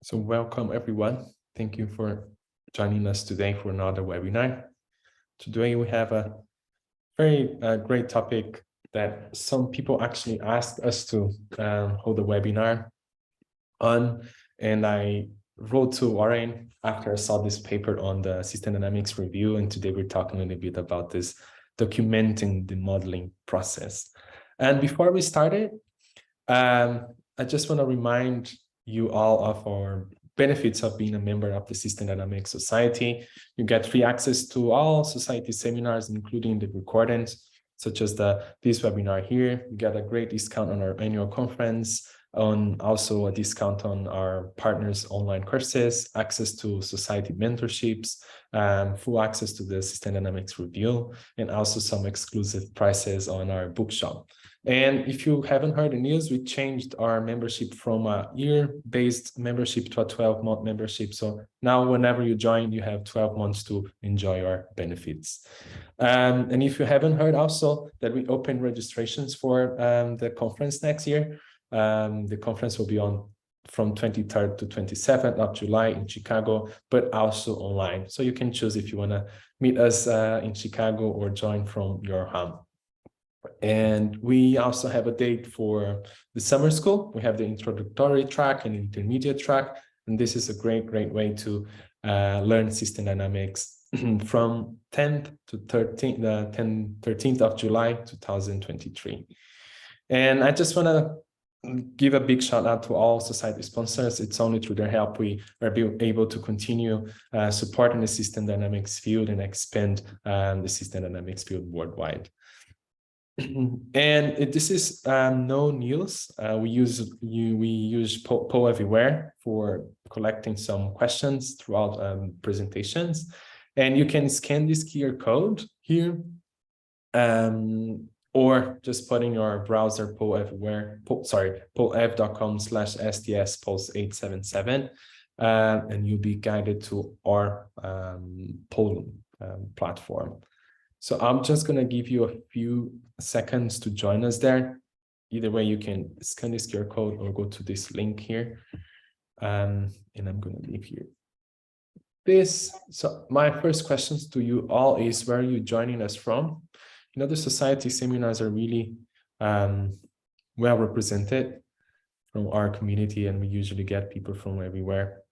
So welcome everyone. Thank you for joining us today for another webinar. Today we have a very great topic that some people actually asked us to hold a webinar on, and I wrote to Warren after I saw this paper on the System Dynamics review, and today we're talking a little bit about this documenting the modeling process. And before we started, I just want to remind you all of our benefits of being a member of the System Dynamics Society. You get free access to all society seminars, including the recordings, such as this webinar here. You get a great discount on our annual conference, on also a discount on our partners' online courses, access to society mentorships, full access to the System Dynamics review, and also some exclusive prices on our bookshop. And if you haven't heard the news, we changed our membership from a year-based membership to a 12-month membership. So now whenever you join, you have 12 months to enjoy our benefits. And if you haven't heard also that we open registrations for the conference next year. The conference will be on from 23rd to 27th of July in Chicago, but also online. So you can choose if you want to meet us in Chicago or join from your home. And we also have a date for the summer school. We have the introductory track and intermediate track. And this is a great way to learn System Dynamics from 10th to 13th of July, 2023. And I just want to give a big shout out to all society sponsors. It's only through their help we are able to continue supporting the System Dynamics field and expand the System Dynamics field worldwide. And this is no news. We use Poll Everywhere for collecting some questions throughout presentations, and you can scan this QR code here, or just put in your browser Poll Everywhere, pollev.com/STS-Pulse877, and you'll be guided to our poll platform. So I'm just going to give you a few seconds to join us there. Either way, you can scan this QR code or go to this link here. And I'm going to leave here this. So my first questions to you all is, where are you joining us from? You know, the society seminars are really well represented from our community, and we usually get people from everywhere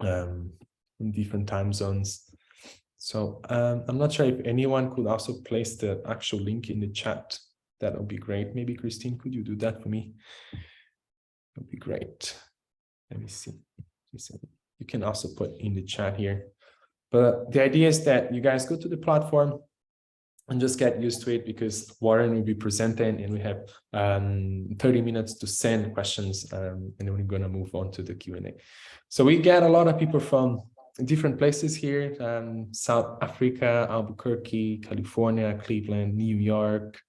in different time zones. So I'm not sure if anyone could also place the actual link in the chat. That would be great. Maybe Christine, could you do that for me? That would be great. Let me see. You can also put in the chat here. But the idea is that you guys go to the platform and just get used to it, because Warren will be presenting and we have 30 minutes to send questions, and then we're going to move on to the Q&A. So we get a lot of people from different places here, South Africa, Albuquerque, California, Cleveland, New York,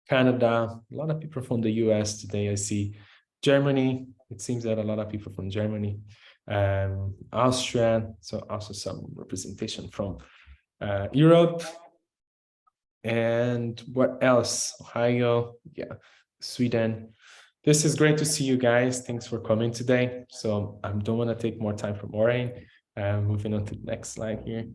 Canada, a lot of people from the US today. I see Germany. It seems that a lot of people from Germany, Austria, so also some representation from Europe. And what else? Ohio, yeah, Sweden. This is great to see you guys. Thanks for coming today. So I don't want to take more time from Warren. Moving on to the next slide here.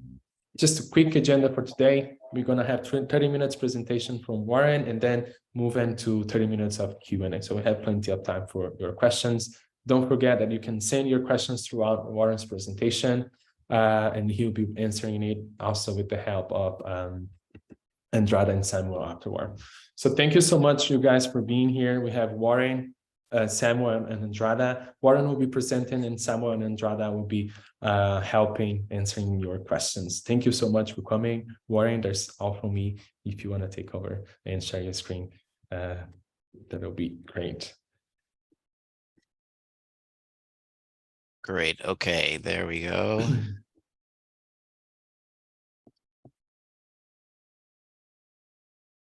Just a quick agenda for today. We're going to have 30 minutes presentation from Warren, and then move into 30 minutes of Q&A. So we have plenty of time for your questions. Don't forget that you can send your questions throughout Warren's presentation, and he'll be answering it also with the help of Andrada and Samuel afterward. So thank you so much, you guys, for being here. We have Warren, Samuel, and Andrada. Warren will be presenting, and Samuel and Andrada will be helping answering your questions. Thank you so much for coming. Warren, that's all from me. If you want to take over and share your screen, that'll be great. Great. Okay, there we go.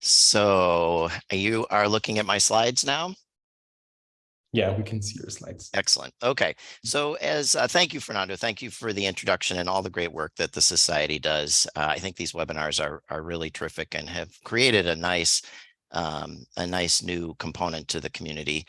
So you are looking at my slides now? Yeah, we can see your slides. Excellent. Okay. So thank you, Fernando. Thank you for the introduction and all the great work that the Society does. I think these webinars are really terrific and have created a nice new component to the community.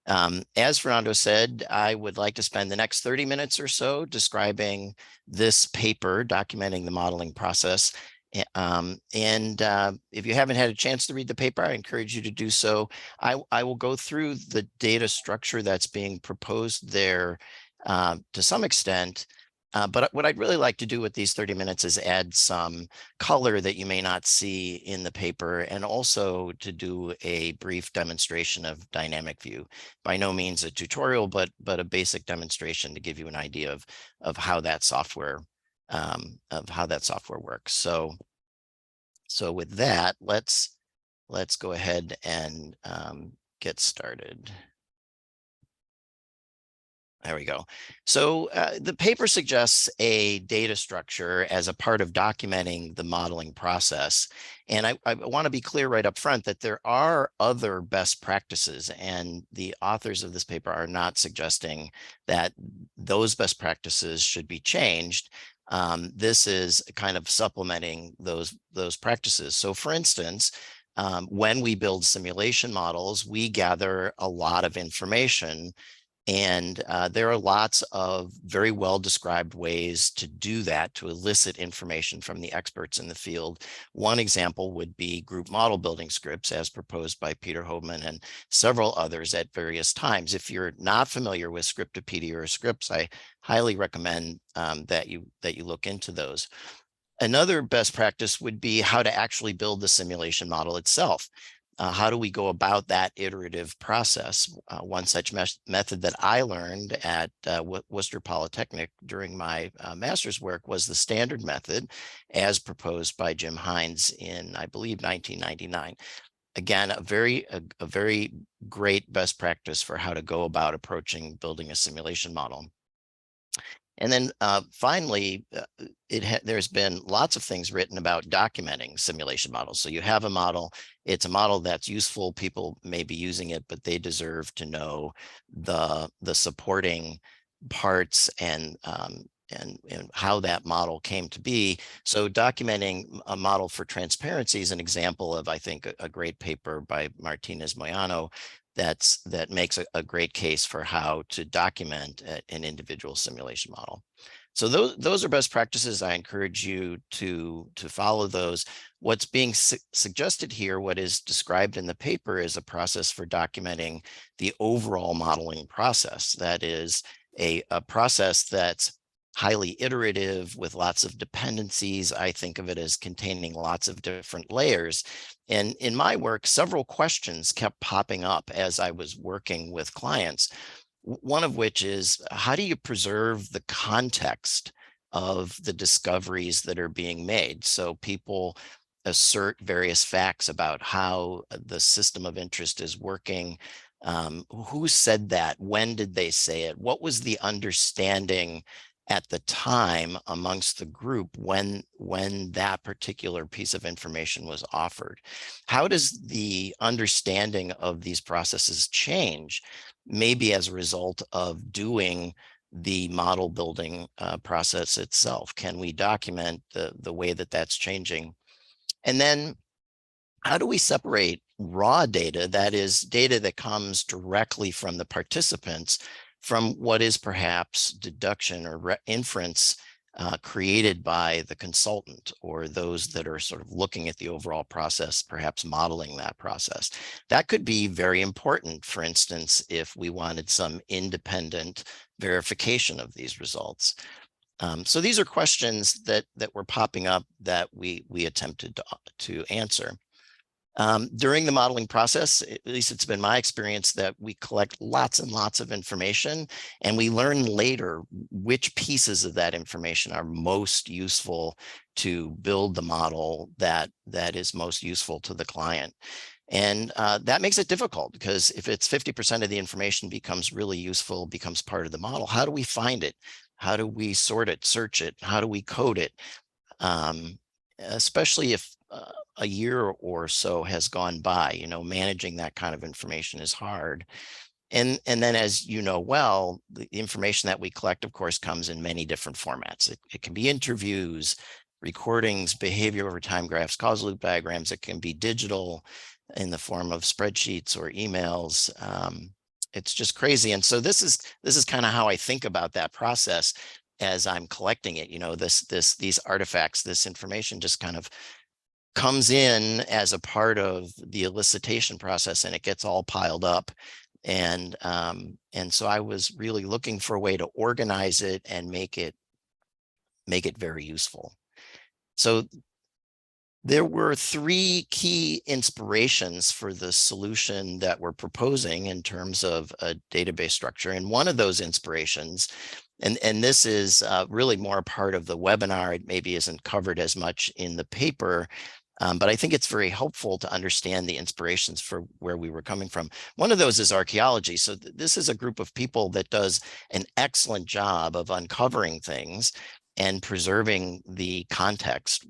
As Fernando said, I would like to spend the next 30 minutes or so describing this paper documenting the modeling process. If you haven't had a chance to read the paper, I encourage you to do so. I will go through the data structure that's being proposed there to some extent. But what I'd really like to do with these 30 minutes is add some color that you may not see in the paper, and also to do a brief demonstration of dynamic view. By no means a tutorial, but a basic demonstration to give you an idea of how that software works. So with that, let's go ahead and get started. There we go. So the paper suggests a data structure as a part of documenting the modeling process. And I want to be clear right up front that there are other best practices, and the authors of this paper are not suggesting that those best practices should be changed. This is kind of supplementing those practices. So for instance, when we build simulation models, we gather a lot of information. And there are lots of very well described ways to do that, to elicit information from the experts in the field. One example would be group model building scripts, as proposed by Peter Hoban and several others at various times. If you're not familiar with Scriptopedia or scripts, I highly recommend that you look into those. Another best practice would be how to actually build the simulation model itself. How do we go about that iterative process? One such method that I learned at Worcester Polytechnic during my master's work was the standard method, as proposed by Jim Hines in, I believe, 1999. Again, a very great best practice for how to go about approaching building a simulation model. And then finally, there's been lots of things written about documenting simulation models. So you have a model, it's a model that's useful, people may be using it, but they deserve to know the supporting parts and how that model came to be. So documenting a model for transparency is an example of, I think, a great paper by Martinez Moyano that makes a great case for how to document an individual simulation model. So those are best practices. I encourage you to follow those. What's being suggested here, what is described in the paper, is a process for documenting the overall modeling process. That is a process that's highly iterative with lots of dependencies. I think of it as containing lots of different layers. And in my work, several questions kept popping up as I was working with clients. One of which is, how do you preserve the context of the discoveries that are being made? So people assert various facts about how the system of interest is working. Who said that? When did they say it? What was the understanding at the time amongst the group when that particular piece of information was offered? How does the understanding of these processes change, maybe as a result of doing the model building process itself? Can we document the way that that's changing? And then how do we separate raw data, that is data that comes directly from the participants, from what is perhaps deduction or inference created by the consultant or those that are sort of looking at the overall process, perhaps modeling that process? That could be very important, for instance, if we wanted some independent verification of these results. So these are questions that were popping up that we attempted to answer. During the modeling process, at least it's been my experience, that we collect lots and lots of information, and we learn later which pieces of that information are most useful to build the model that is most useful to the client. And that makes it difficult, because if it's 50% of the information becomes really useful, becomes part of the model, how do we find it? How do we sort it, search it? How do we code it? Especially if a year or so has gone by, managing that kind of information is hard. And then, as you know well, the information that we collect, of course, comes in many different formats. It can be interviews, recordings, behavior over time graphs, causal loop diagrams. It can be digital in the form of spreadsheets or emails. it's just crazy. And so this is kind of how I think about that process as I'm collecting it. You know, these artifacts, this information just kind of comes in as a part of the elicitation process, and it gets all piled up. And so I was really looking for a way to organize it and make it very useful. So there were three key inspirations for the solution that we're proposing in terms of a database structure. And one of those inspirations, and this is really more a part of the webinar, it maybe isn't covered as much in the paper, but I think it's very helpful to understand the inspirations for where we were coming from. One of those is archaeology. So this is a group of people that does an excellent job of uncovering things and preserving the context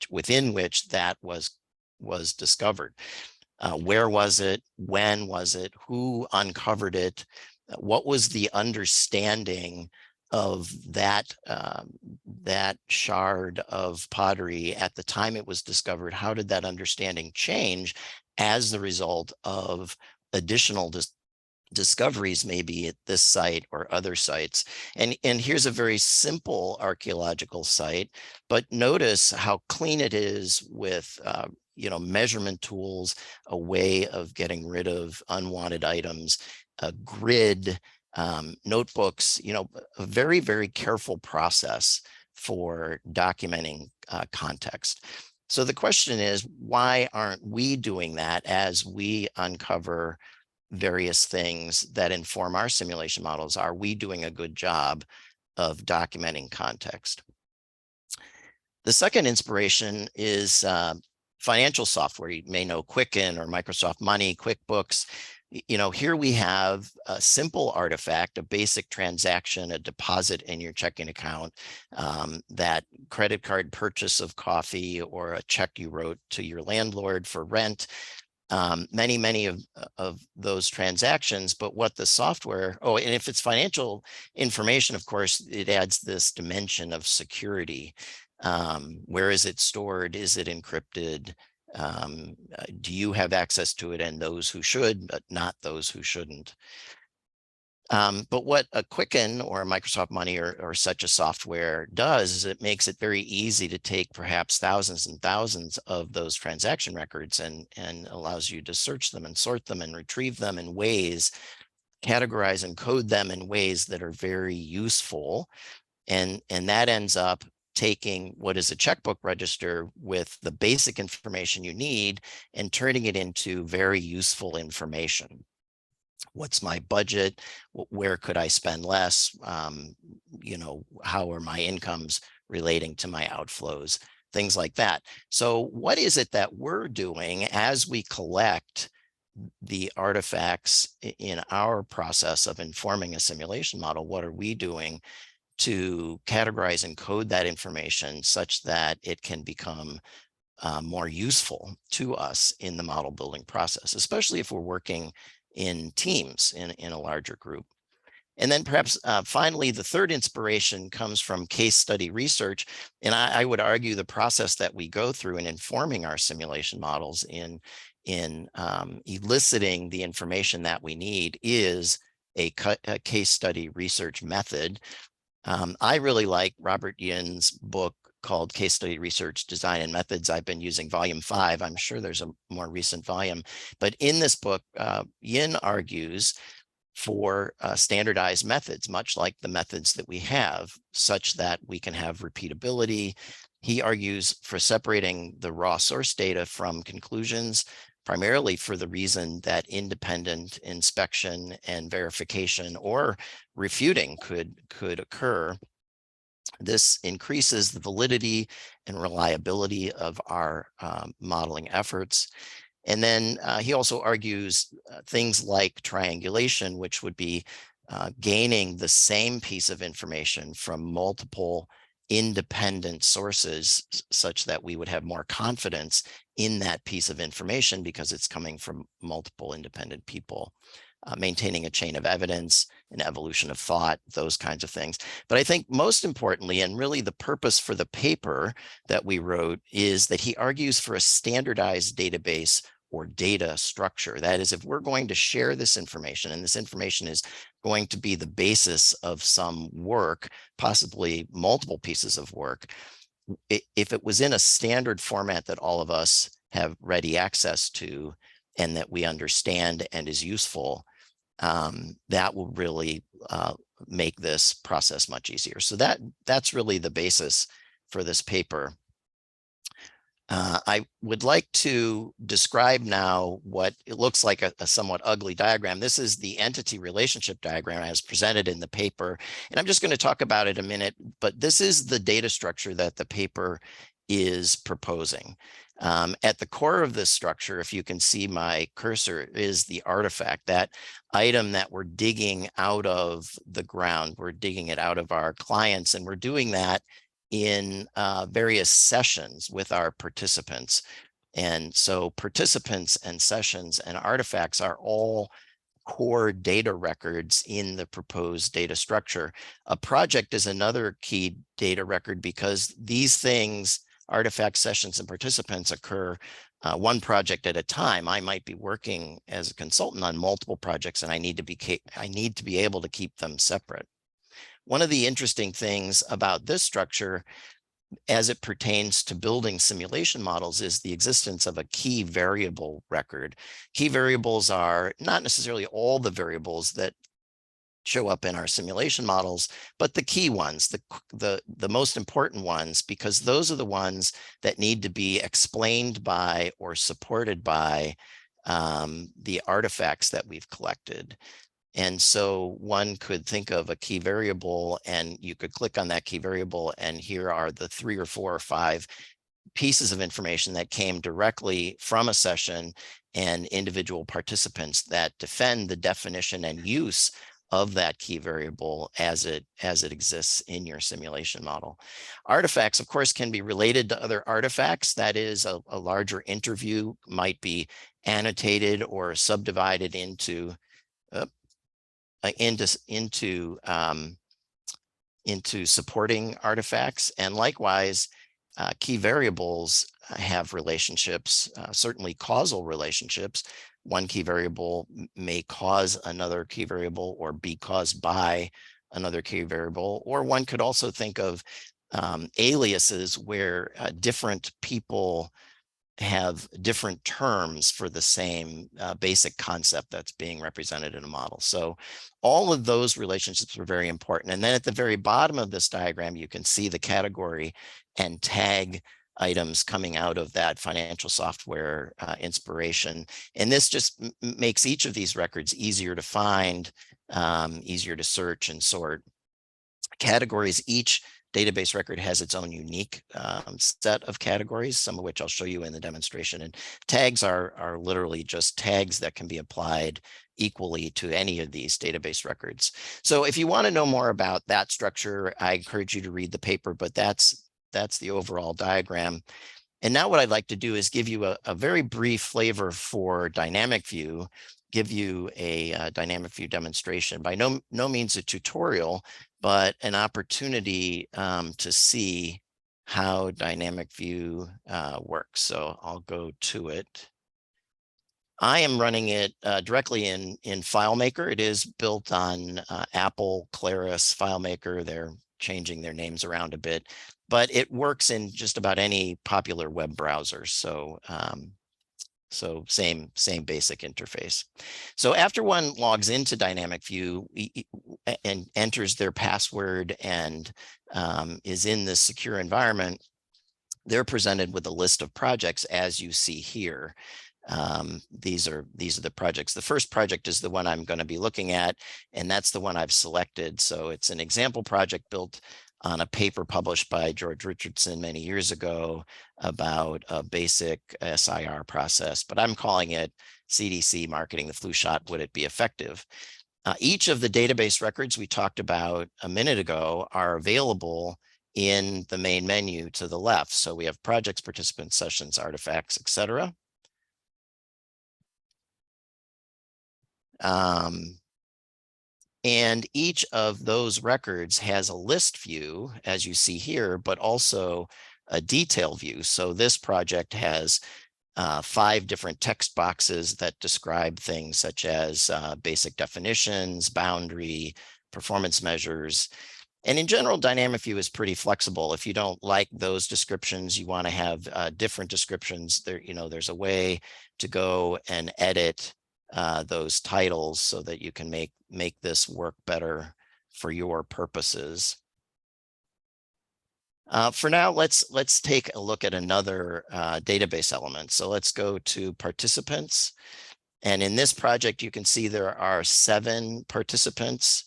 within which that was discovered. Where was it? When was it? Who uncovered it? What was the understanding of that shard of pottery at the time it was discovered? How did that understanding change as the result of additional discoveries, maybe at this site or other sites? And here's a very simple archaeological site, but notice how clean it is with measurement tools, a way of getting rid of unwanted items, a grid, notebooks, a very, very careful process for documenting context. So the question is, why aren't we doing that as we uncover various things that inform our simulation models? Are we doing a good job of documenting context? The second inspiration is financial software. You may know Quicken or Microsoft Money, QuickBooks. Here we have a simple artifact, a basic transaction, a deposit in your checking account, that credit card purchase of coffee, or a check you wrote to your landlord for rent. Many of those transactions, but what the software, and if it's financial information, of course, it adds this dimension of security. Where is it stored? Is it encrypted? Do you have access to it? And those who should, but not those who shouldn't. But what a Quicken or a Microsoft Money or such a software does is it makes it very easy to take perhaps thousands and thousands of those transaction records and allows you to search them and sort them and retrieve them in ways, categorize and code them in ways that are very useful. And that ends up taking what is a checkbook register with the basic information you need and turning it into very useful information. What's my budget? Where could I spend less? How are my incomes relating to my outflows? Things like that. So what is it that we're doing as we collect the artifacts in our process of informing a simulation model? What are we doing to categorize and code that information such that it can become more useful to us in the model building process, especially if we're working in teams in a larger group? And then perhaps finally, the third inspiration comes from case study research. And I would argue the process that we go through in informing our simulation models in eliciting the information that we need is a case study research method. I really like Robert Yin's book called Case Study Research Design and Methods. I've been using volume 5. I'm sure there's a more recent volume. But in this book, Yin argues for standardized methods, much like the methods that we have, such that we can have repeatability. He argues for separating the raw source data from conclusions, primarily for the reason that independent inspection and verification or refuting could occur. This increases the validity and reliability of our modeling efforts. And then he also argues things like triangulation, which would be gaining the same piece of information from multiple independent sources, such that we would have more confidence in that piece of information because it's coming from multiple independent people. Maintaining a chain of evidence, an evolution of thought, those kinds of things. But I think most importantly, and really the purpose for the paper that we wrote, is that he argues for a standardized database or data structure. That is, if we're going to share this information, and this information is going to be the basis of some work, possibly multiple pieces of work, if it was in a standard format that all of us have ready access to and that we understand and is useful, that will really make this process much easier. So that's really the basis for this paper. I would like to describe now what it looks like a somewhat ugly diagram. This is the entity relationship diagram as presented in the paper. And I'm just going to talk about it a minute, but this is the data structure that the paper is proposing. At the core of this structure, if you can see my cursor, is the artifact, that item that we're digging out of the ground. We're digging it out of our clients, and we're doing that in various sessions with our participants. And so participants and sessions and artifacts are all core data records in the proposed data structure. A project is another key data record because these things, artifacts, sessions, and participants, occur one project at a time. I might be working as a consultant on multiple projects, and I need to be able to keep them separate. One of the interesting things about this structure as it pertains to building simulation models is the existence of a key variable record. Key variables are not necessarily all the variables that show up in our simulation models, but the key ones, the most important ones, because those are the ones that need to be explained by or supported by the artifacts that we've collected. And so one could think of a key variable, and you could click on that key variable, and here are the 3 or 4 or 5 pieces of information that came directly from a session and individual participants that defend the definition and use of that key variable as it exists in your simulation model. Artifacts, of course, can be related to other artifacts. That is, a larger interview might be annotated or subdivided into supporting artifacts. And likewise, key variables have relationships, certainly causal relationships. One key variable may cause another key variable or be caused by another key variable. Or one could also think of aliases where different people have different terms for the same basic concept that's being represented in a model. So all of those relationships are very important. And then at the very bottom of this diagram, you can see the category and tag items coming out of that financial software inspiration. And this just makes each of these records easier to find, easier to search and sort. Categories, each database record has its own unique set of categories, some of which I'll show you in the demonstration. And tags are literally just tags that can be applied equally to any of these database records. So if you want to know more about that structure, I encourage you to read the paper, but that's the overall diagram. And now what I'd like to do is give you a very brief flavor for dynamic view, give you a dynamic view demonstration. By no means a tutorial, but an opportunity to see how dynamic view works. So I'll go to it. I am running it directly in FileMaker. It is built on Apple Claris FileMaker. They're changing their names around a bit, but it works in just about any popular web browser. So so same basic interface. So after one logs into Dynamic View and enters their password and is in this secure environment, they're presented with a list of projects as you see here. These are the projects. The first project is the one I'm going to be looking at, and that's the one I've selected. So it's an example project built on a paper published by George Richardson many years ago about a basic SIR process, but I'm calling it CDC Marketing the Flu Shot. Would it be effective? Each of the database records we talked about a minute ago are available in the main menu to the left. So we have projects, participants, sessions, artifacts, etc. And each of those records has a list view, as you see here, but also a detail view. So this project has 5 different text boxes that describe things such as basic definitions, boundary, performance measures. And in general, Dynamic View is pretty flexible. If you don't like those descriptions, you want to have different descriptions. There's a way to go and edit those titles so that you can make this work better for your purposes. For now, let's take a look at another database element. So let's go to participants. And in this project, you can see there are 7 participants.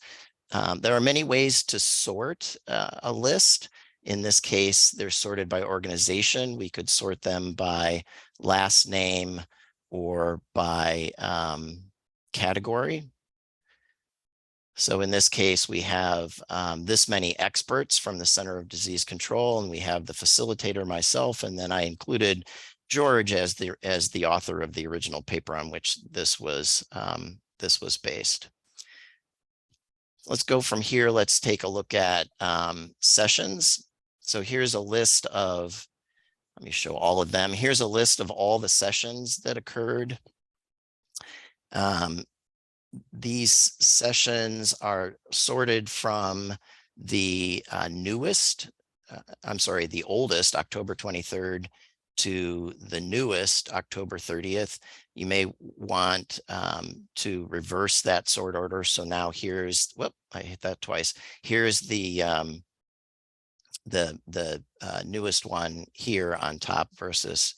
There are many ways to sort a list. In this case, they're sorted by organization. We could sort them by last name or by category. So in this case, we have this many experts from the Center of Disease Control, and we have the facilitator, myself, and then I included George as the author of the original paper on which this was based. Let's go from here. Let's take a look at sessions. So here's a list of, let me show all of them. Here's a list of all the sessions that occurred. These sessions are sorted from the the oldest, October 23rd, to the newest, October 30th. You may want to reverse that sort order. So now here's, whoop, I hit that twice. Here's the newest one here on top versus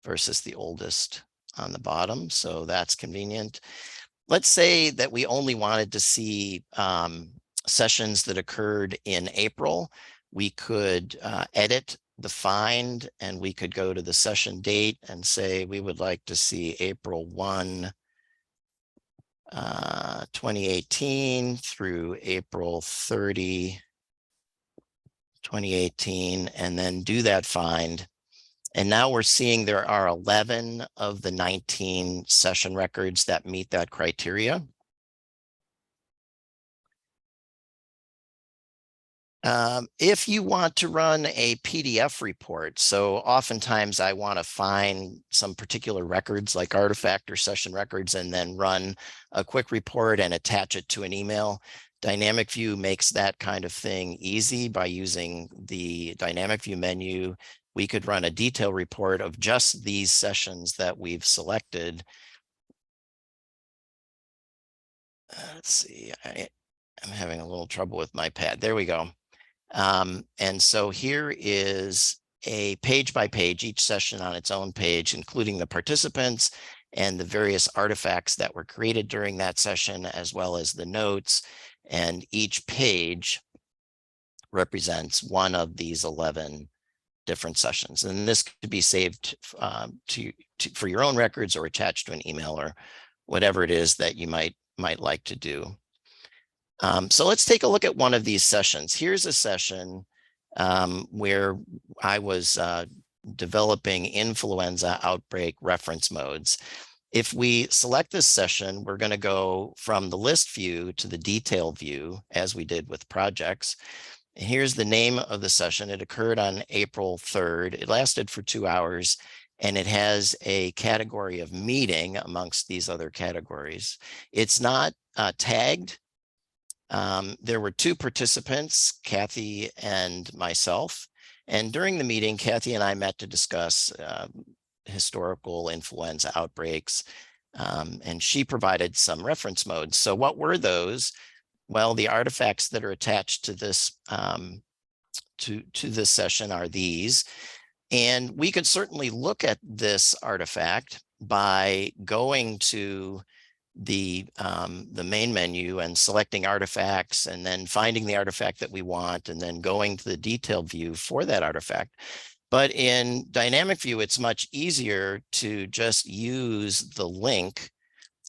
the oldest on the bottom. So that's convenient. Let's say that we only wanted to see sessions that occurred in April. We could edit the find, and we could go to the session date and say we would like to see April 1, 2018 through April 30, 2018, and then do that find. And now we're seeing there are 11 of the 19 session records that meet that criteria. If you want to run a PDF report, so oftentimes I want to find some particular records like artifact or session records and then run a quick report and attach it to an email. Dynamic View makes that kind of thing easy by using the Dynamic View menu. We could run a detailed report of just these sessions that we've selected. Let's see, I'm having a little trouble with my pad. There we go. And so here is a page by page, each session on its own page, including the participants and the various artifacts that were created during that session, as well as the notes. And each page represents one of these 11 different sessions. And this could be saved for your own records or attached to an email or whatever it is that you might like to do. So let's take a look at one of these sessions. Here's a session where I was developing influenza outbreak reference modes. If we select this session, we're going to go from the list view to the detail view, as we did with projects. And here's the name of the session. It occurred on April 3rd. It lasted for 2 hours, and it has a category of meeting amongst these other categories. It's not tagged. There were 2 participants, Kathy and myself. And during the meeting, Kathy and I met to discuss historical influenza outbreaks, and she provided some reference modes. So what were those? Well, the artifacts that are attached to this to this session are these. And we could certainly look at this artifact by going to the main menu and selecting artifacts and then finding the artifact that we want and then going to the detailed view for that artifact. But in Dynamic View, it's much easier to just use the link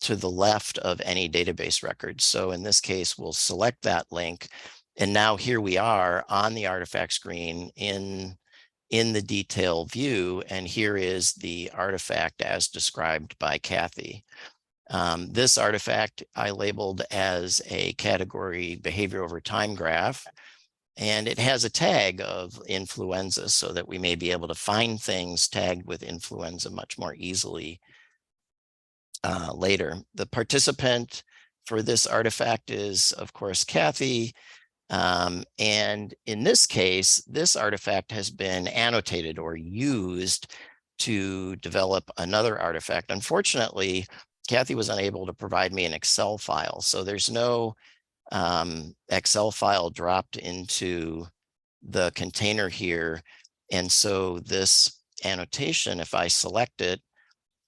to the left of any database record. So in this case, we'll select that link. And now here we are on the artifact screen in the detail view. And here is the artifact as described by Kathy. This artifact I labeled as a category behavior over time graph. And it has a tag of influenza so that we may be able to find things tagged with influenza much more easily later. The participant for this artifact is, of course, Kathy. And in this case, this artifact has been annotated or used to develop another artifact. Unfortunately, Kathy was unable to provide me an Excel file, so there's no Excel file dropped into the container here. And so this annotation, if I select it,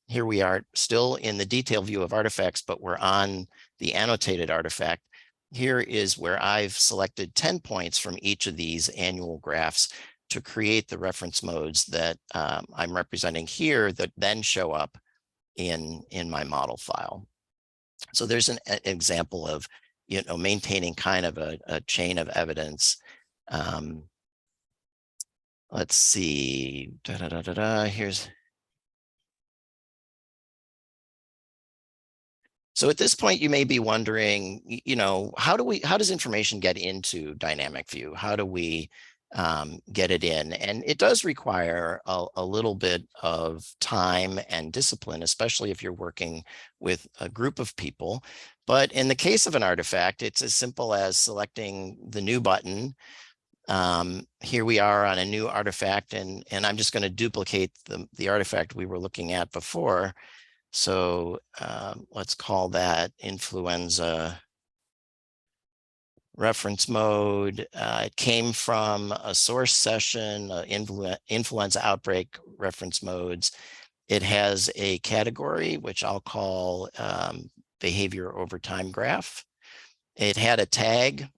here we are still in the detail view of artifacts, but we're on the annotated artifact. Here is where I've selected 10 points from each of these annual graphs to create the reference modes that I'm representing here that then show up in my model file. So there's an example of, maintaining kind of a chain of evidence. Let's see, here's. So at this point, you may be wondering, how does information get into Dynamic View? How do we get it in? And it does require a little bit of time and discipline, especially if you're working with a group of people. But in the case of an artifact, it's as simple as selecting the new button. Here we are on a new artifact, and I'm just going to duplicate the artifact we were looking at before. So let's call that influenza reference mode. It came from a source session, influenza outbreak reference modes. It has a category, which I'll call behavior over time graph. It had a tag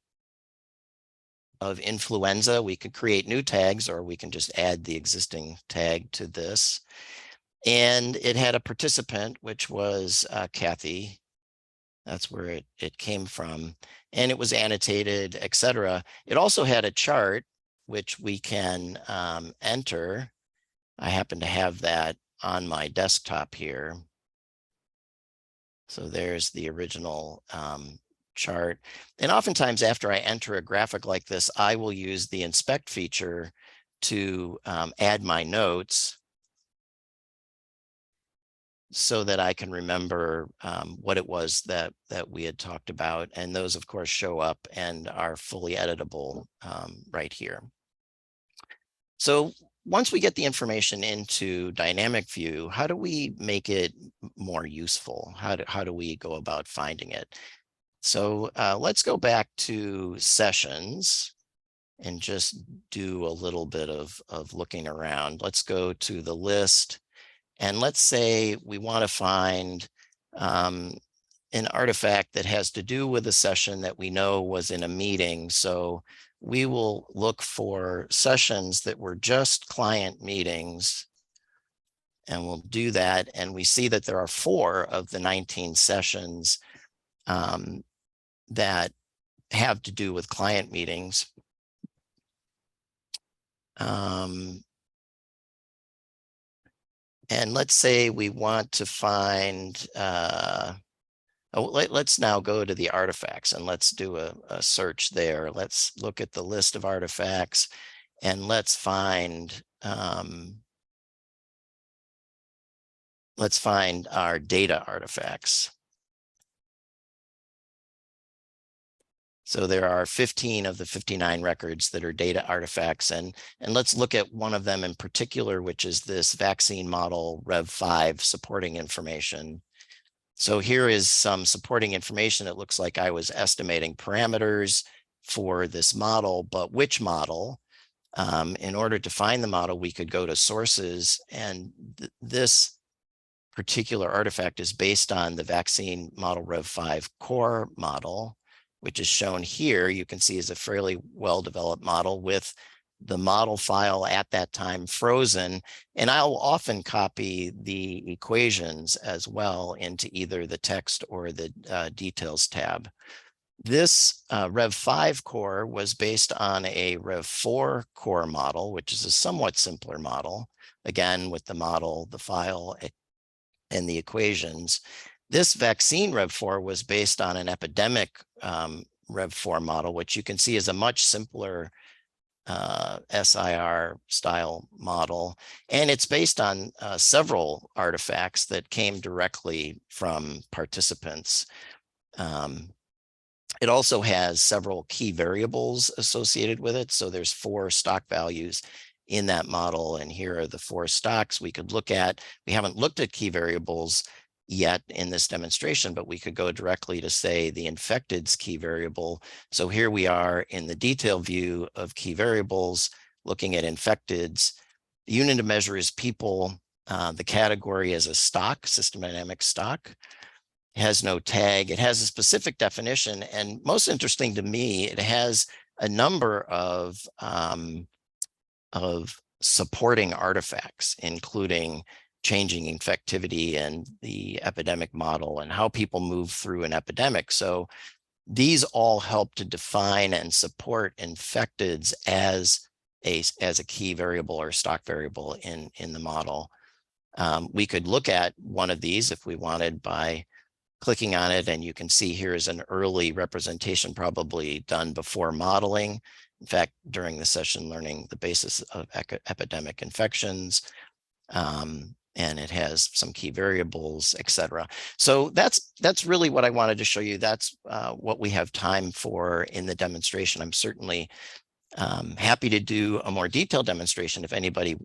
of influenza. We could create new tags, or we can just add the existing tag to this. And it had a participant, which was Kathy. That's where it came from. And it was annotated, etc. It also had a chart, which we can enter. I happen to have that on my desktop here. So there's the original chart. And oftentimes after I enter a graphic like this, I will use the inspect feature to add my notes, so that I can remember what it was that we had talked about. And those, of course, show up and are fully editable right here. So once we get the information into Dynamic View, how do we make it more useful? How do we go about finding it? So let's go back to sessions and just do a little bit of looking around. Let's go to the list. And let's say we want to find an artifact that has to do with a session that we know was in a meeting. So we will look for sessions that were just client meetings. And we'll do that. And we see that there are 4 of the 19 sessions that have to do with client meetings. And let's say we want to find, let's now go to the artifacts and let's do a search there. Let's look at the list of artifacts and let's find our data artifacts. So there are 15 of the 59 records that are data artifacts. And let's look at one of them in particular, which is this vaccine model Rev5 supporting information. So here is some supporting information. It looks like I was estimating parameters for this model, but which model? In order to find the model, we could go to sources, and this particular artifact is based on the vaccine model Rev5 core model, which is shown here. You can see is a fairly well-developed model with the model file at that time frozen. And I'll often copy the equations as well into either the text or the details tab. This Rev5 core was based on a Rev4 core model, which is a somewhat simpler model, again, with the model, the file, and the equations. This vaccine Rev4 was based on an epidemic Rev4 model, which you can see is a much simpler SIR style model. And it's based on several artifacts that came directly from participants. It also has several key variables associated with it. So there's 4 stock values in that model. And here are the 4 stocks we could look at. We haven't looked at key variables yet in this demonstration, but we could go directly to say the infected's key variable. So here we are in the detailed view of key variables, looking at infecteds. The unit of measure is people. The category is a stock, system dynamics stock. It has no tag. It has a specific definition. And most interesting to me, it has a number of supporting artifacts, including changing infectivity and the epidemic model and how people move through an epidemic. So these all help to define and support infecteds as a key variable or stock variable in the model. We could look at one of these if we wanted by clicking on it, and you can see here is an early representation probably done before modeling. In fact, during the session, learning the basis of epidemic infections. And it has some key variables, etc. So that's really what I wanted to show you. That's what we have time for in the demonstration. I'm certainly happy to do a more detailed demonstration if anybody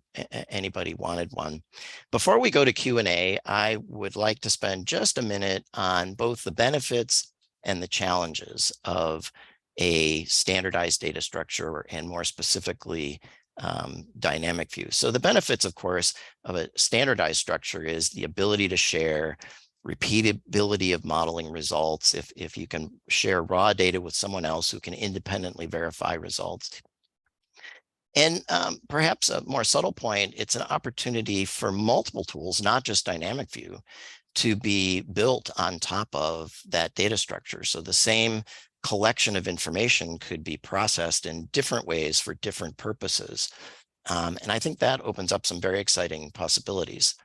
wanted one. Before we go to Q&A, I would like to spend just a minute on both the benefits and the challenges of a standardized data structure, and more specifically, dynamic view. So the benefits, of course, of a standardized structure is the ability to share, repeatability of modeling results. If you can share raw data with someone else who can independently verify results. And perhaps a more subtle point, it's an opportunity for multiple tools, not just dynamic view, to be built on top of that data structure. So the same collection of information could be processed in different ways for different purposes. And I think that opens up some very exciting possibilities.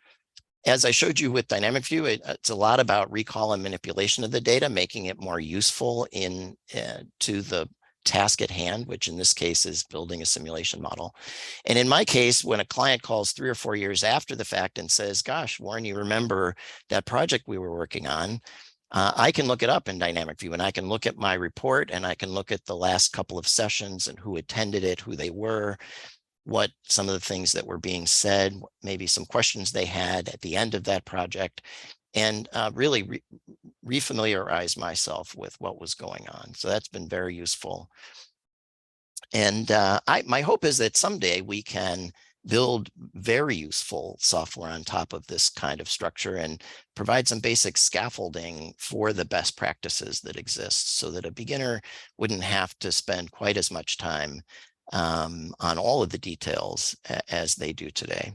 As I showed you with dynamic view, it's a lot about recall and manipulation of the data, making it more useful to the task at hand, which in this case is building a simulation model. And in my case, when a client calls 3 or 4 years after the fact and says, gosh, Warren, you remember that project we were working on? I can look it up in dynamic view, and I can look at my report, and I can look at the last couple of sessions and who attended it, who they were, what some of the things that were being said, maybe some questions they had at the end of that project, and really refamiliarize myself with what was going on. So that's been very useful. And my hope is that someday we can build very useful software on top of this kind of structure and provide some basic scaffolding for the best practices that exist, so that a beginner wouldn't have to spend quite as much time on all of the details as they do today.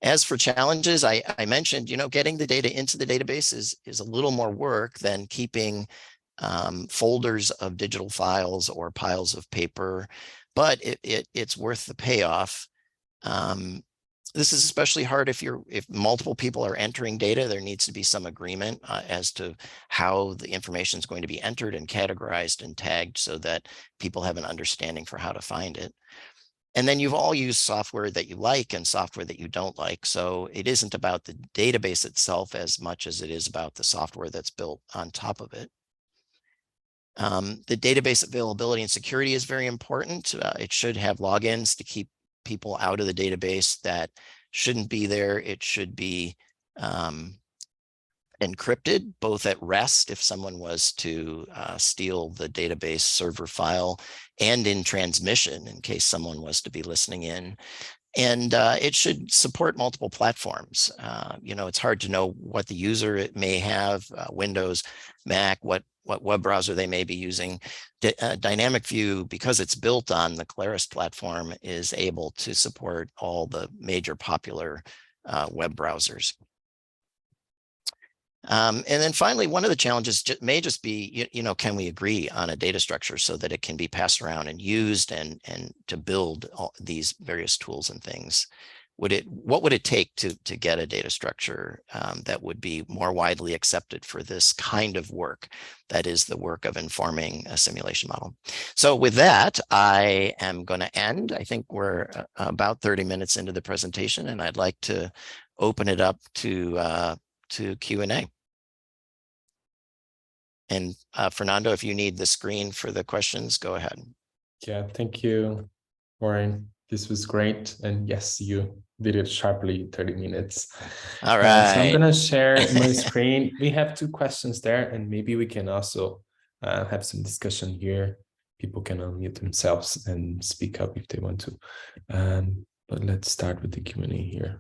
As for challenges, I mentioned, getting the data into the database is a little more work than keeping folders of digital files or piles of paper, but it's worth the payoff. This is especially hard if multiple people are entering data. There needs to be some agreement as to how the information is going to be entered and categorized and tagged, so that people have an understanding for how to find it. And then you've all used software that you like and software that you don't like. So it isn't about the database itself as much as it is about the software that's built on top of it. The database availability and security is very important. It should have logins to keep people out of the database that shouldn't be there. It should be encrypted, both at rest if someone was to steal the database server file, and in transmission in case someone was to be listening in. And it should support multiple platforms. It's hard to know what the user may have, Windows, Mac, what web browser they may be using. Dynamic View, because it's built on the Claris platform, is able to support all the major popular web browsers. And then finally, one of the challenges may just be, can we agree on a data structure so that it can be passed around and used and to build all these various tools and things what would it take to get a data structure that would be more widely accepted for this kind of work, that is the work of informing a simulation model? So with that, I am going to end. I think we're about 30 minutes into the presentation, and I'd like to open it up to Q&A. And Fernando, if you need the screen for the questions, go ahead. Yeah, thank you, Warren. This was great. And yes, you did it sharply, 30 minutes. All right. So I'm going to share my screen. We have 2 questions there, and maybe we can also have some discussion here. People can unmute themselves and speak up if they want to. But let's start with the Q&A here.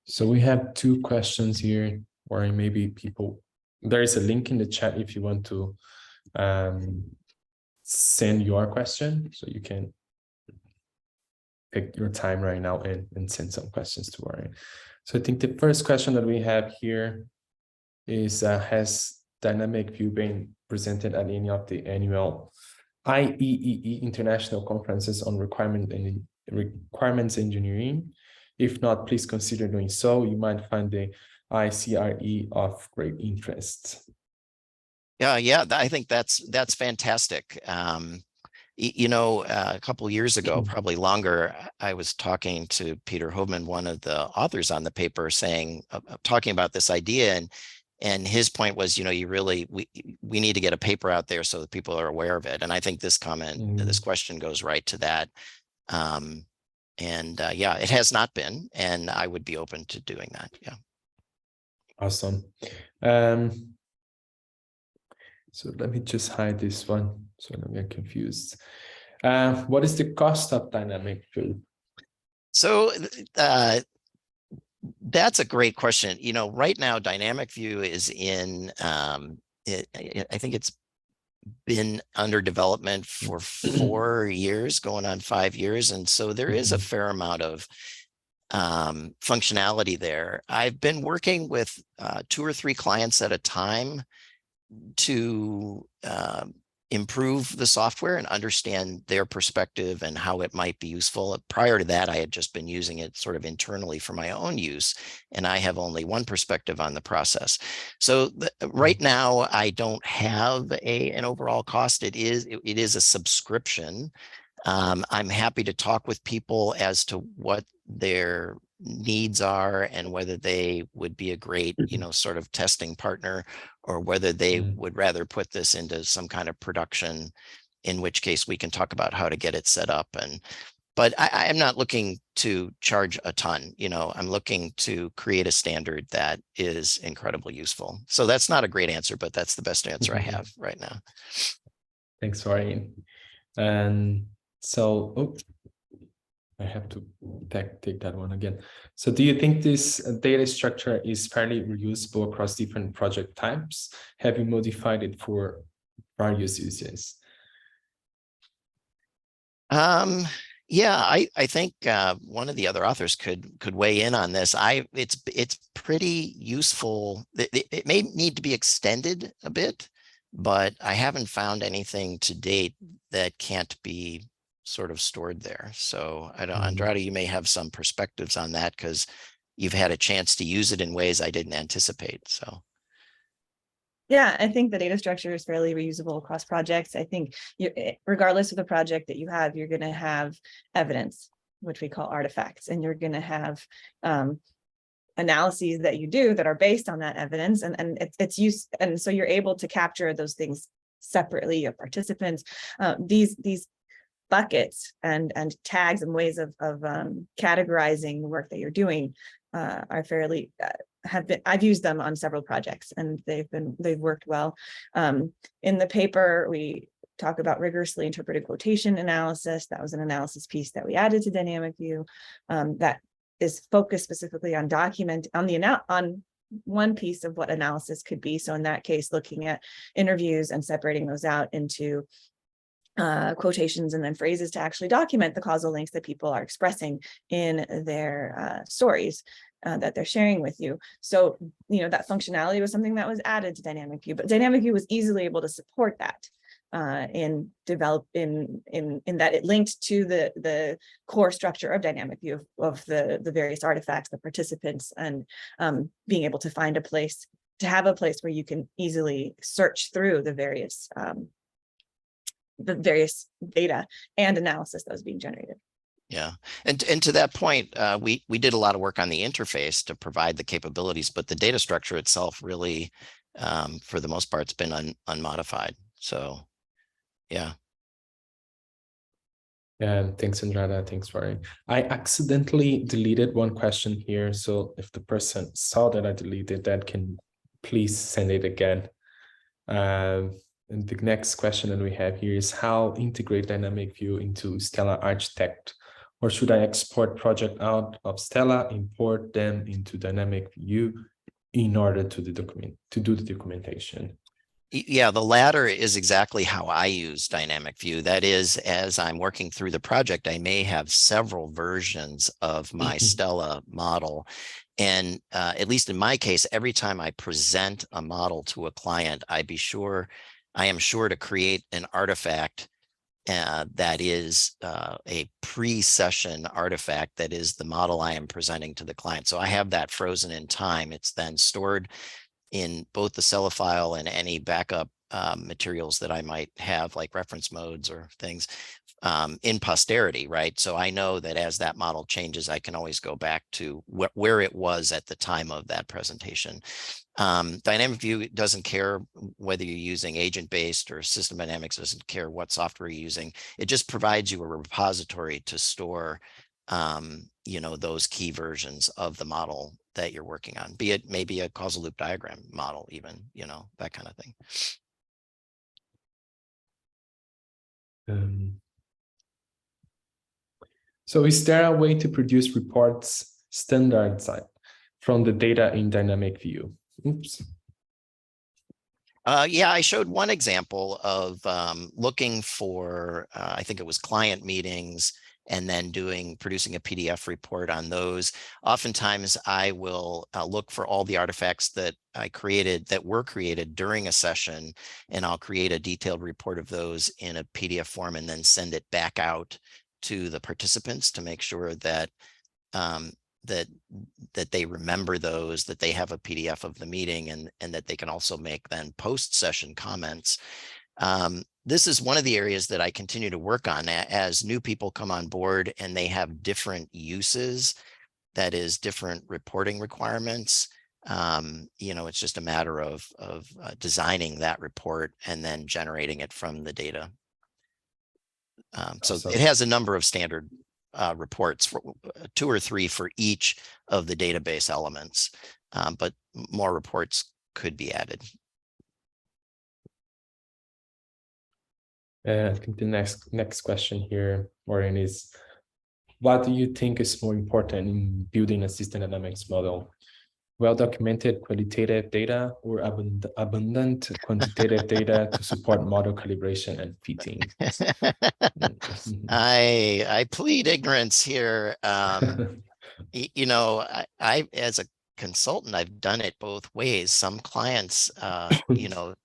So we have 2 questions here, or maybe people, there is a link in the chat if you want to send your question, so you can pick your time right now and send some questions to Warren. So I think the first question that we have here is, has dynamic view been presented at any of the annual IEEE international conferences on requirements engineering? If not, please consider doing so. You might find the ICRE of great interest. Yeah, I think that's fantastic. You know, a couple of years ago, probably longer, I was talking to Peter Hoveman, one of the authors on the paper, talking about this idea, and his point was, you know, we need to get a paper out there so that people are aware of it. And I think this comment, this question goes right to that. Yeah, it has not been, and I would be open to doing that. Yeah. Awesome. So let me just hide this one so I don't get confused. What is the cost of dynamic view? So that's a great question. You know, right now, dynamic view is in, I think it's been under development for 4 years, going on 5 years. And so there is a fair amount of functionality there. I've been working with 2 or 3 clients at a time to improve the software and understand their perspective and how it might be useful. Prior to that, I had just been using it sort of internally for my own use, and I have only one perspective on the process. So right now, I don't have an overall cost. It is a subscription. I'm happy to talk with people as to what their needs are and whether they would be a great, you know, sort of testing partner, or whether they would rather put this into some kind of production, in which case we can talk about how to get it set up. But I am not looking to charge a ton. You know, I'm looking to create a standard that is incredibly useful. So that's not a great answer, but that's the best answer I have right now. Thanks, Warren. And so, I have to take that one again. So do you think this data structure is fairly reusable across different project types? Have you modified it for various uses? Yeah, I think one of the other authors could weigh in on this. It's pretty useful. It may need to be extended a bit, but I haven't found anything to date that can't be sort of stored there. So I don't, Andrade, you may have some perspectives on that because you've had a chance to use it in ways I didn't anticipate. So. Yeah, I think the data structure is fairly reusable across projects. I think regardless of the project that you have, you're going to have evidence, which we call artifacts, and you're going to have analyses that you do that are based on that evidence, and it's used, and so you're able to capture those things separately of participants. These buckets and tags and ways of categorizing the work that you're doing are fairly I've used them on several projects, and they've worked well. In the paper, we talk about rigorously interpreted quotation analysis. That was an analysis piece that we added to Dynamic View that is focused specifically on on one piece of what analysis could be. So in that case, looking at interviews and separating those out into quotations and then phrases to actually document the causal links that people are expressing in their stories that they're sharing with you. So, you know, that functionality was something that was added to Dynamic View, but Dynamic View was easily able to support that. in that it linked to the core structure of dynamic view of the various artifacts, the participants, and being able to find a place, to have a place where you can easily search through the various data and analysis that was being generated. Yeah, and to that point, we did a lot of work on the interface to provide the capabilities, but the data structure itself really, for the most part, it's been unmodified. So, yeah. And thanks, Andrada. Thanks, Rory. I accidentally deleted one question here. So if the person saw that I deleted that, can please send it again. And the next question that we have here is how integrate dynamic view into Stella Architect, or should I export project out of Stella, import them into dynamic view in order to do the documentation? Yeah, the latter is exactly how I use dynamic view. That is, as I'm working through the project, I may have several versions of my Stella model. And at least in my case, every time I present a model to a client, I am sure to create an artifact that is a pre-session artifact that is the model I am presenting to the client. So I have that frozen in time. It's then stored in both the Stella file and any backup materials that I might have, like reference modes or things in posterity, right? So I know that as that model changes, I can always go back to where it was at the time of that presentation. Dynamic View doesn't care whether you're using agent-based or System Dynamics, doesn't care what software you're using. It just provides you a repository to store those key versions of the model that you're working on, be it maybe a causal loop diagram model, even, that kind of thing. So is there a way to produce reports standards from the data in dynamic view? Oops. Yeah, I showed one example of looking for, I think it was client meetings, and then producing a PDF report on those. Oftentimes I will look for all the artifacts that were created during a session, and I'll create a detailed report of those in a PDF form and then send it back out to the participants to make sure that that they remember those, that they have a PDF of the meeting, and that they can also make then post-session comments. This is one of the areas that I continue to work on as new people come on board and they have different uses, that is different reporting requirements. It's just a matter of designing that report and then generating it from the data. So it has a number of standard reports, for 2 or 3 for each of the database elements, but more reports could be added. I think the next question here, Maureen, is what do you think is more important in building a system dynamics model? Well-documented qualitative data or abundant quantitative data to support model calibration and fitting? I plead ignorance here. I as a consultant, I've done it both ways. Some clients,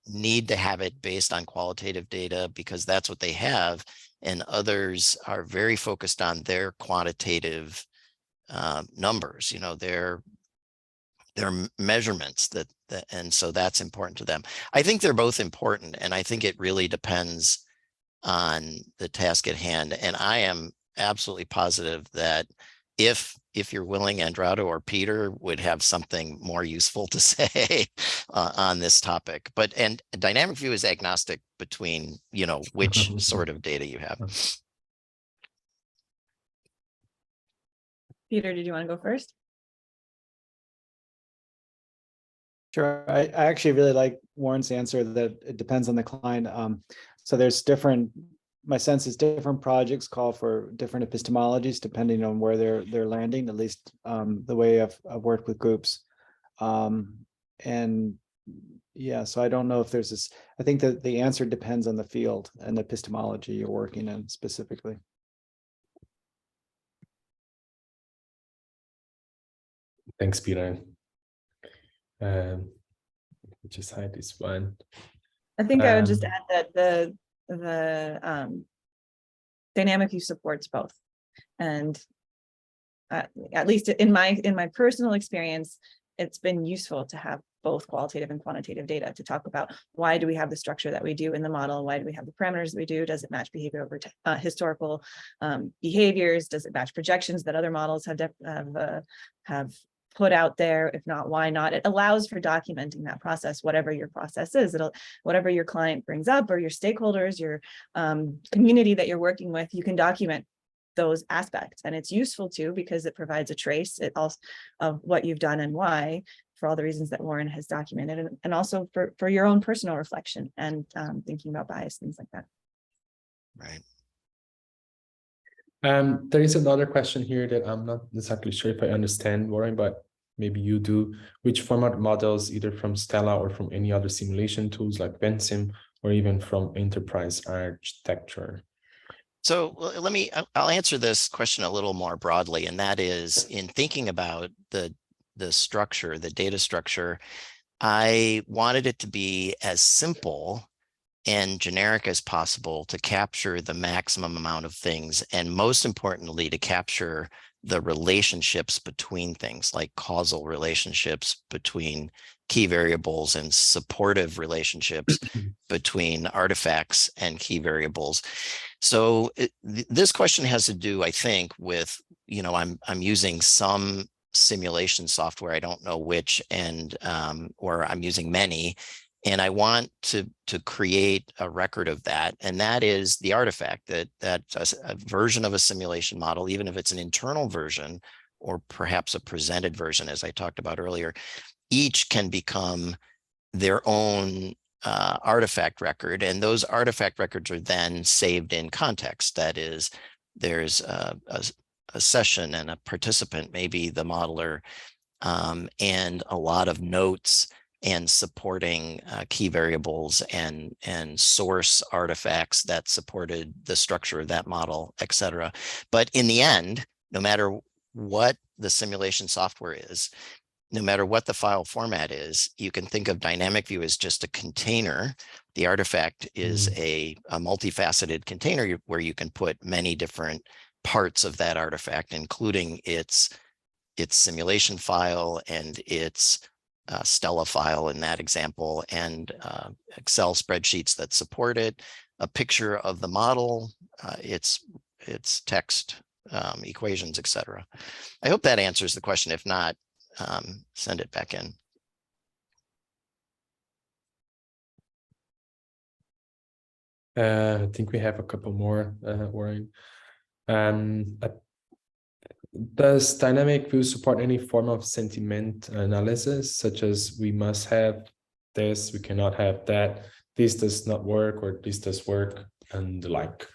need to have it based on qualitative data because that's what they have, and others are very focused on their quantitative numbers, their measurements and so that's important to them. I think they're both important, and I think it really depends on the task at hand. And I am absolutely positive that if you're willing, Andrada or Peter would have something more useful to say on this topic. And dynamic view is agnostic between, which sort of data you have. Peter, did you want to go first? Sure. I actually really like Warren's answer that it depends on the client. So there's my sense is different projects call for different epistemologies depending on where they're landing, at least the way I've worked with groups. And yeah, so I don't know if there's this, I think that the answer depends on the field and the epistemology you're working in specifically. Thanks, Peter. Just hide this one. I think I would just add that Dynamic View supports both. And at least in my personal experience, it's been useful to have both qualitative and quantitative data to talk about why do we have the structure that we do in the model? Why do we have the parameters that we do? Does it match behavior over historical behaviors? Does it match projections that other models have put out there? If not, why not? It allows for documenting that process, whatever your process is. Whatever your client brings up or your stakeholders, your community that you're working with, you can document those aspects. And it's useful too, because it provides a trace of what you've done and why, for all the reasons that Warren has documented, and also for your own personal reflection and thinking about bias, things like that. Right. There is another question here that I'm not exactly sure if I understand, Warren, but maybe you do. Which format models, either from Stella or from any other simulation tools like Vensim, or even from enterprise architecture? So I'll answer this question a little more broadly, and that is, in thinking about the structure, the data structure, I wanted it to be as simple and generic as possible to capture the maximum amount of things, and most importantly, to capture the relationships between things, like causal relationships between key variables and supportive relationships between artifacts and key variables. So this question has to do, I think, with, I'm using some simulation software, I don't know which, and or I'm using many, and I want to create a record of that, and that is the artifact, that a version of a simulation model, even if it's an internal version or perhaps a presented version, as I talked about earlier, each can become their own artifact record, and those artifact records are then saved in context. That is, there's a session and a participant, maybe the modeler, and a lot of notes and supporting key variables and source artifacts that supported the structure of that model, et cetera. But in the end, no matter what the simulation software is, no matter what the file format is, you can think of Dynamic View as just a container. The artifact is a multifaceted container where you can put many different parts of that artifact, including its simulation file and its Stella file in that example, and Excel spreadsheets that support it, a picture of the model, its text, equations, etc. I hope that answers the question. If not, send it back in. I think we have a couple more, Warren. Does Dynamic View support any form of sentiment analysis, such as we must have this, we cannot have that, this does not work, or this does work, and the like?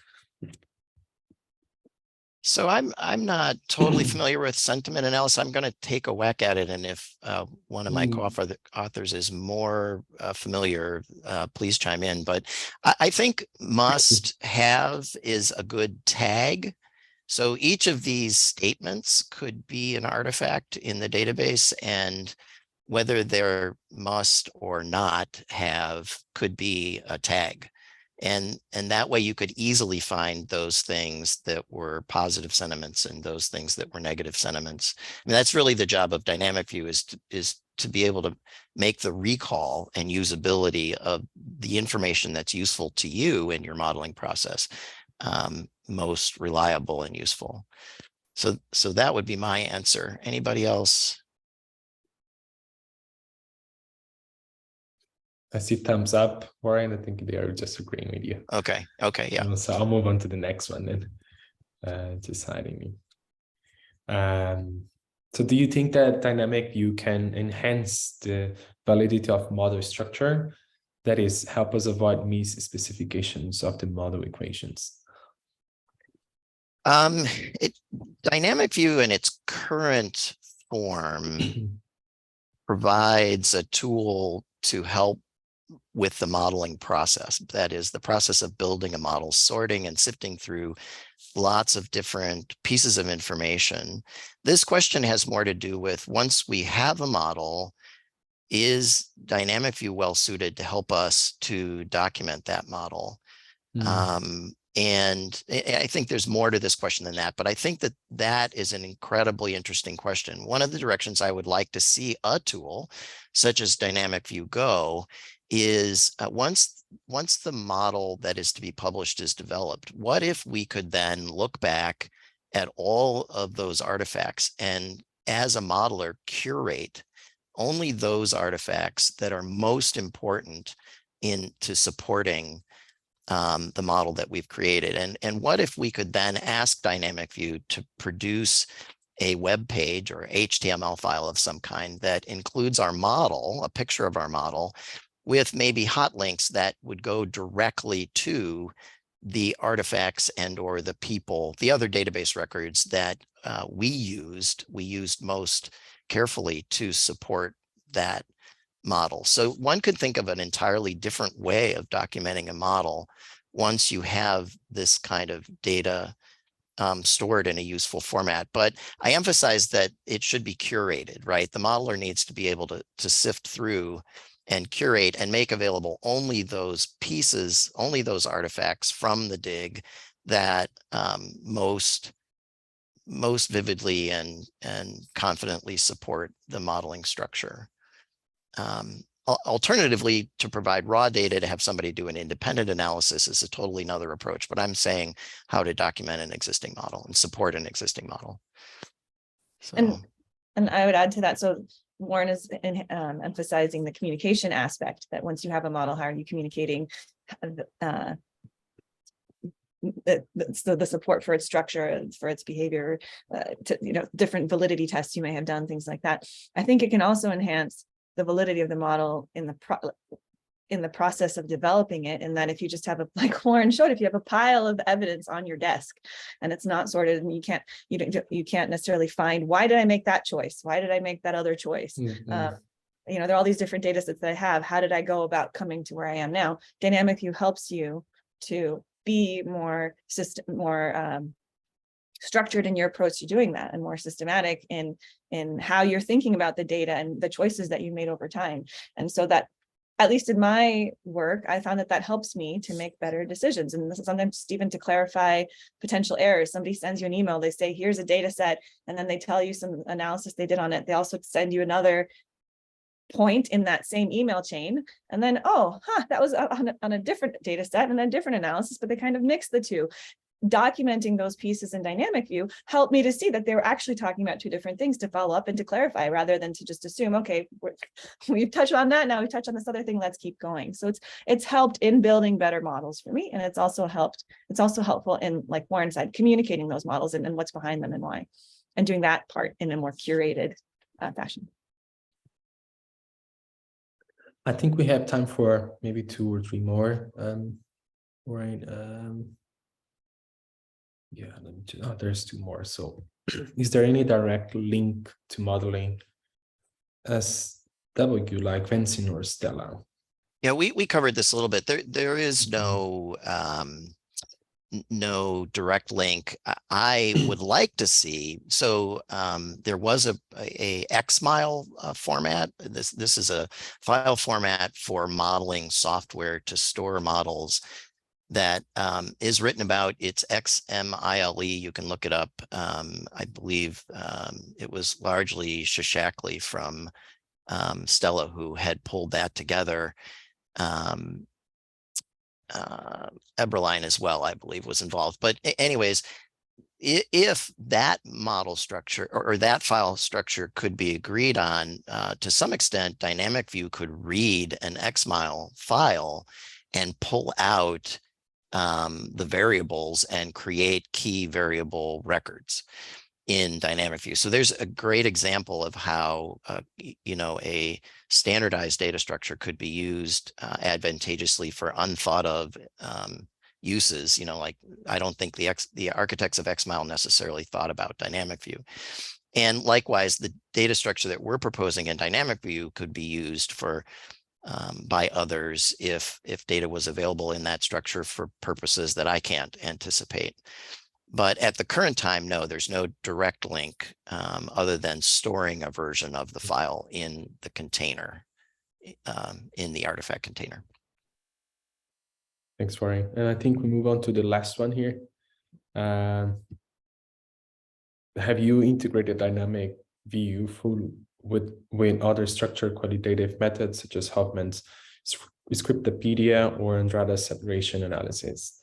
So I'm not totally familiar with sentiment analysis. I'm going to take a whack at it, and if one of my co-authors is more familiar, please chime in. But I think must have is a good tag. So each of these statements could be an artifact in the database, and whether they're must or not have could be a tag. And that way you could easily find those things that were positive sentiments and those things that were negative sentiments. I mean, that's really the job of Dynamic View, is to be able to make the recall and usability of the information that's useful to you in your modeling process most reliable and useful. So that would be my answer. Anybody else? I see thumbs up, Warren. I think they are just agreeing with you. Okay, yeah. So I'll move on to the next one then. Just hiding me. So do you think that Dynamic View can enhance the validity of model structure? That is, help us avoid misspecifications of the model equations? Dynamic View in its current form provides a tool to help with the modeling process. That is, the process of building a model, sorting and sifting through lots of different pieces of information. This question has more to do with, once we have a model, is Dynamic View well suited to help us to document that model? And I think there's more to this question than that, but I think that that is an incredibly interesting question. One of the directions I would like to see a tool such as Dynamic View go is once the model that is to be published is developed, what if we could then look back at all of those artifacts and as a modeler curate only those artifacts that are most important into supporting the model that we've created. And what if we could then ask Dynamic View to produce a web page or HTML file of some kind that includes our model, a picture of our model, with maybe hot links that would go directly to the artifacts and or the people, the other database records that we used most carefully to support that model. So one could think of an entirely different way of documenting a model once you have this kind of data stored in a useful format. But I emphasize that it should be curated, right? The modeler needs to be able to sift through and curate and make available only those pieces, only those artifacts from the dig that most vividly and confidently support the modeling structure. Alternatively, to provide raw data to have somebody do an independent analysis is a totally another approach, but I'm saying how to document an existing model and support an existing model. So. And I would add to that. So Warren is emphasizing the communication aspect, that once you have a model, how are you communicating the support for its structure, for its behavior, to, different validity tests you may have done, things like that. I think it can also enhance the validity of the model in the process of developing it, and that if you just have like Warren showed, if you have a pile of evidence on your desk and it's not sorted, and you can't necessarily find, why did I make that choice? Why did I make that other choice? There are all these different data sets that I have. How did I go about coming to where I am now? Dynamic View helps you to be more structured in your approach to doing that, and more systematic in how you're thinking about the data and the choices that you made over time. And so that, at least in my work, I found that helps me to make better decisions. And sometimes even to clarify potential errors. Somebody sends you an email, they say, here's a data set, and then they tell you some analysis they did on it. They also send you another point in that same email chain, and then, that was on a different data set and a different analysis, but they kind of mix the two. Documenting those pieces in Dynamic View helped me to see that they were actually talking about two different things, to follow up and to clarify, rather than to just assume, okay, we've touched on that, now we touch on this other thing, let's keep going. So it's helped in building better models for me, and it's also helpful in, like Warren said, communicating those models and what's behind them and why, and doing that part in a more curated fashion. I think we have time for maybe 2 or 3 more. Right. Yeah, there's 2 more. So is there any direct link to modeling SW like Vensim or Stella? Yeah, we covered this a little bit. There is no direct link. I would like to see, so there was a XML format. This is a file format for modeling software to store models that is written about. It's XMILE. You can look it up. I believe it was largely Shashakli from Stella who had pulled that together. Eberlein as well, I believe, was involved. But anyways, if that model structure or that file structure could be agreed on, to some extent, Dynamic View could read an XML file and pull out the variables and create key variable records in Dynamic View. So there's a great example of how a standardized data structure could be used advantageously for unthought of uses. Like I don't think the architects of XML necessarily thought about Dynamic View. And likewise, the data structure that we're proposing in Dynamic View could be used for by others if data was available in that structure for purposes that I can't anticipate. But at the current time, no, there's no direct link other than storing a version of the file in the container, in the artifact container. Thanks, Warren. And I think we move on to the last one here. Have you integrated dynamic view full with other structured qualitative methods such as Hoffman's Scriptopedia or Andrada's separation analysis?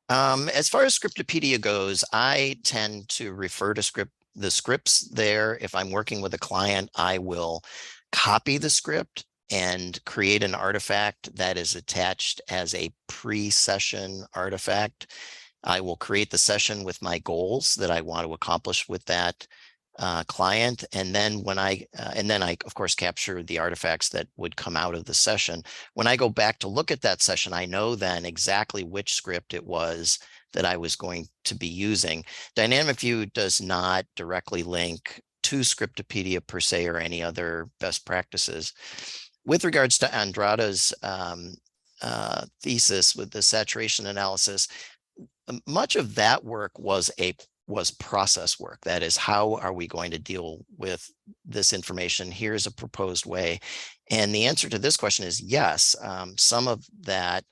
As far as Scriptopedia goes, I tend to refer to the scripts there. If I'm working with a client, I will copy the script and create an artifact that is attached as a pre-session artifact. I will create the session with my goals that I want to accomplish with that client. And then when I of course capture the artifacts that would come out of the session. When I go back to look at that session, I know then exactly which script it was that I was going to be using. Dynamic View does not directly link to Scriptopedia per se or any other best practices. With regards to Andrada's thesis with the saturation analysis, much of that work was process work. That is, how are we going to deal with this information? Here's a proposed way. And the answer to this question is yes. Some of that,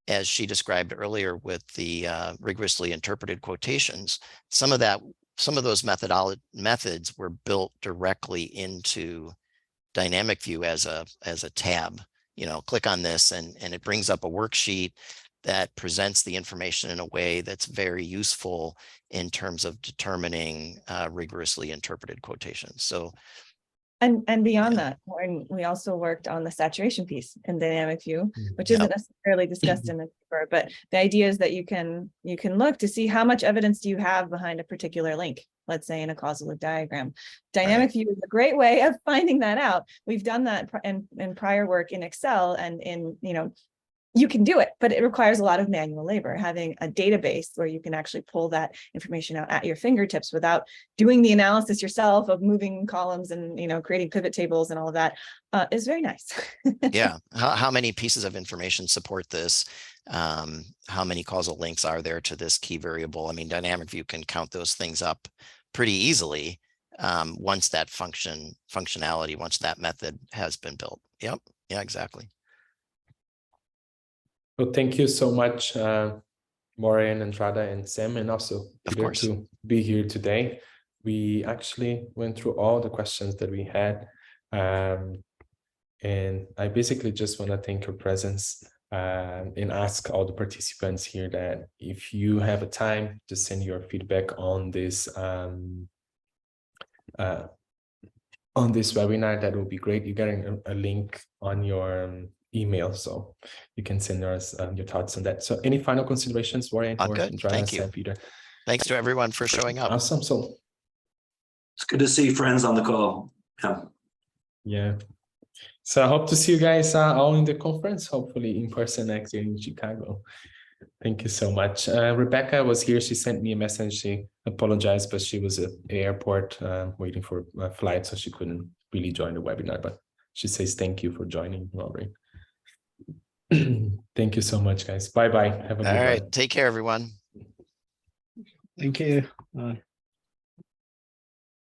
as she described earlier with the rigorously interpreted quotations, some of those methods were built directly into Dynamic View as a tab. You know, click on this and it brings up a worksheet that presents the information in a way that's very useful in terms of determining rigorously interpreted quotations. So, and beyond yeah. that, we also worked on the saturation piece in Dynamic View, which Yep. isn't necessarily discussed in the paper, but the idea is that you can look to see how much evidence do you have behind a particular link, let's say in a causal loop diagram. Dynamic View is a great way of finding that out. We've done that in prior work in Excel and in, you know, you can do it, but it requires a lot of manual labor. Having a database where you can actually pull that information out at your fingertips without doing the analysis yourself of moving columns and, you know, creating pivot tables and all of that is very nice. Yeah. How many pieces of information support this? How many causal links are there to this key variable? I mean, Dynamic View can count those things up pretty easily once that functionality, once that method has been built. Yep. Yeah, exactly. Well, thank you so much, Maureen, Andrada, and Sam, and also Peter to be here today. We actually went through all the questions that we had. And I basically just want to thank your presence and ask all the participants here that if you have a time to send your feedback on this webinar, that would be great. You're getting a link on your email, so you can send us your thoughts on that. So any final considerations, Warren? Good. Thank you. Peter? Thanks to everyone for showing up. Awesome. So it's good to see friends on the call. Yeah. So I hope to see you guys all in the conference, hopefully in person next year in Chicago. Thank you so much. Rebecca was here. She sent me a message. She apologized, but she was at the airport waiting for a flight, so she couldn't really join the webinar. But she says thank you for joining, Maureen. Thank you so much, guys. Bye-bye. Have a good one. All right. Take care, everyone. Thank you. Bye.